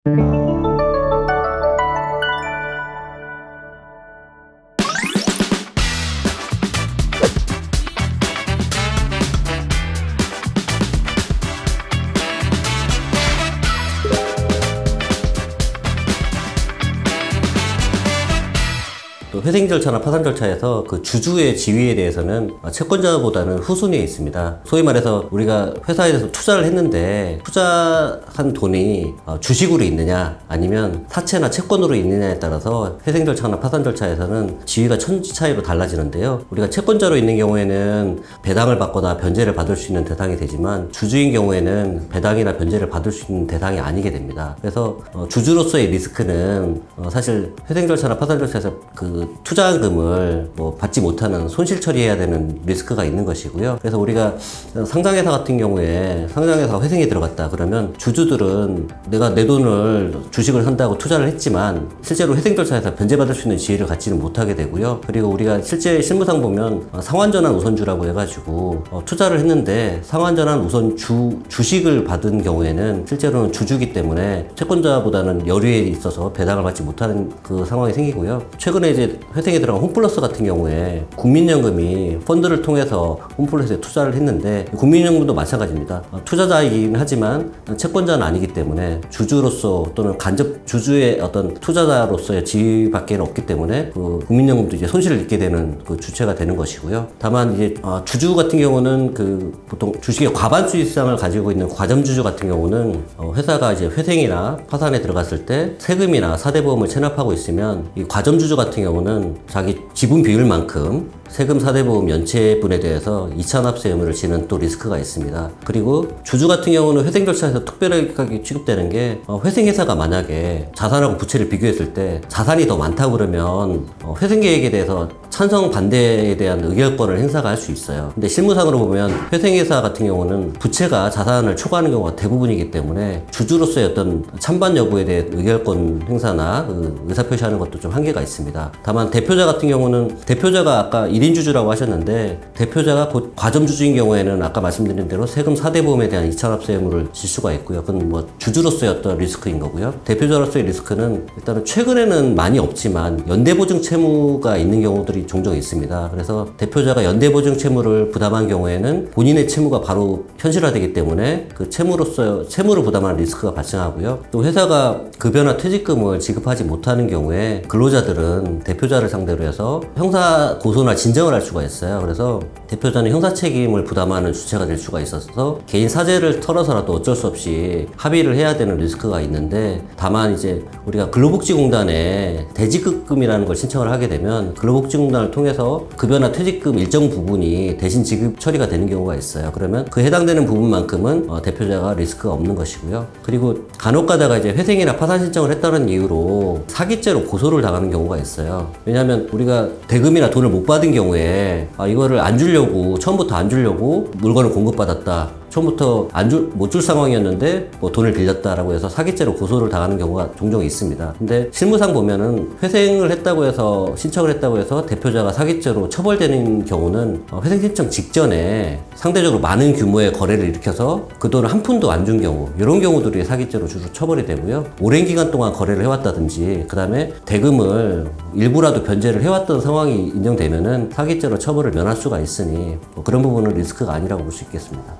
또 회생 절차나 파산 절차에서 그 주주의 지위에 대해서는 채권자보다는 후순위에 있습니다. 소위 말해서 우리가 회사에 대해서 투자를 했는데 투자한 돈이 주식으로 있느냐 아니면 사채나 채권으로 있느냐에 따라서 회생 절차나 파산 절차에서는 지위가 천지 차이로 달라지는데요. 우리가 채권자로 있는 경우에는 배당을 받거나 변제를 받을 수 있는 대상이 되지만 주주인 경우에는 배당이나 변제를 받을 수 있는 대상이 아니게 됩니다. 그래서 주주로서의 리스크는 사실 회생 절차나 파산 절차에서 그 투자한 금을 받지 못하는 손실 처리해야 되는 리스크가 있는 것이고요. 그래서 우리가 상장회사 같은 경우에 상장회사가 회생이 들어갔다 그러면 주주들은 내가 내 돈을 주식을 산다고 투자를 했지만 실제로 회생 절차에서 변제받을 수 있는 지위를 갖지는 못하게 되고요. 그리고 우리가 실제 실무상 보면 상환전환 우선주라고 해가지고 투자를 했는데 상환전환 우선 주식을 받은 경우에는 실제로는 주주기 때문에 채권자보다는 여류에 있어서 배당을 받지 못하는 그 상황이 생기고요. 최근에 이제 회생에 들어간 홈플러스 같은 경우에 국민연금이 펀드를 통해서 홈플러스에 투자를 했는데 국민연금도 마찬가지입니다. 투자자이긴 하지만 채권자는 아니기 때문에 주주로서 또는 간접 주주의 어떤 투자자로서의 지위밖에는 없기 때문에 그 국민연금도 이제 손실을 입게 되는 그 주체가 되는 것이고요. 다만 이제 주주 같은 경우는 그 보통 주식의 과반 수익성을 가지고 있는 과점주주 같은 경우는 회사가 이제 회생이나 파산에 들어갔을 때 세금이나 사대보험을 체납하고 있으면 이 과점주주 같은 경우는 자기 지분 비율만큼 세금 사대보험 연체분에 대해서 이차납세 의무를 지는 또 리스크가 있습니다. 그리고 주주 같은 경우는 회생 절차에서 특별하게 취급되는 게 회생회사가 만약에 자산하고 부채를 비교했을 때 자산이 더 많다고 그러면 회생 계획에 대해서 찬성 반대에 대한 의결권을 행사가 할 수 있어요. 근데 실무상으로 보면 회생회사 같은 경우는 부채가 자산을 초과하는 경우가 대부분이기 때문에 주주로서의 어떤 찬반 여부에 대해 의결권 행사나 의사표시하는 것도 좀 한계가 있습니다. 다만 대표자 같은 경우는 대표자가 아까 1인 주주라고 하셨는데 대표자가 곧 과점주주인 경우에는 아까 말씀드린 대로 세금 사대보험에 대한 이차납세 의무를 질 수가 있고요. 그건 뭐 주주로서의 어떤 리스크인 거고요. 대표자로서의 리스크는 일단은 최근에는 많이 없지만 연대보증 채무가 있는 경우들이 종종 있습니다. 그래서 대표자가 연대보증 채무를 부담한 경우에는 본인의 채무가 바로 현실화되기 때문에 그 채무를 부담하는 리스크가 발생하고요. 또 회사가 급여나 퇴직금을 지급하지 못하는 경우에 근로자들은 대표자를 상대로 해서 형사 고소나 진정을 할 수가 있어요. 그래서 대표자는 형사 책임을 부담하는 주체가 될 수가 있어서 개인 사재를 털어서라도 어쩔 수 없이 합의를 해야 되는 리스크가 있는데, 다만 이제 우리가 근로복지공단에 대지급금이라는 걸 신청을 하게 되면 근로복지공단을 통해서 급여나 퇴직금 일정 부분이 대신 지급 처리가 되는 경우가 있어요. 그러면 그 해당되는 부분만큼은 대표자가 리스크가 없는 것이고요. 그리고 간혹 가다가 이제 회생이나 파산 신청을 했다는 이유로 사기죄로 고소를 당하는 경우가 있어요. 왜냐하면 우리가 대금이나 돈을 못 받은 경우에 이거를 안 주려고, 처음부터 안 주려고 물건을 공급받았다, 처음부터 못 줄 상황이었는데 뭐 돈을 빌렸다라고 해서 사기죄로 고소를 당하는 경우가 종종 있습니다. 근데 실무상 보면은 회생을 했다고 해서, 신청을 했다고 해서 대표자가 사기죄로 처벌되는 경우는 회생 신청 직전에 상대적으로 많은 규모의 거래를 일으켜서 그 돈을 한 푼도 안 준 경우, 이런 경우들이 사기죄로 주로 처벌이 되고요. 오랜 기간 동안 거래를 해왔다든지 그 다음에 대금을 일부라도 변제를 해왔던 상황이 인정되면은 사기죄로 처벌을 면할 수가 있으니 그런 부분은 리스크가 아니라고 볼 수 있겠습니다.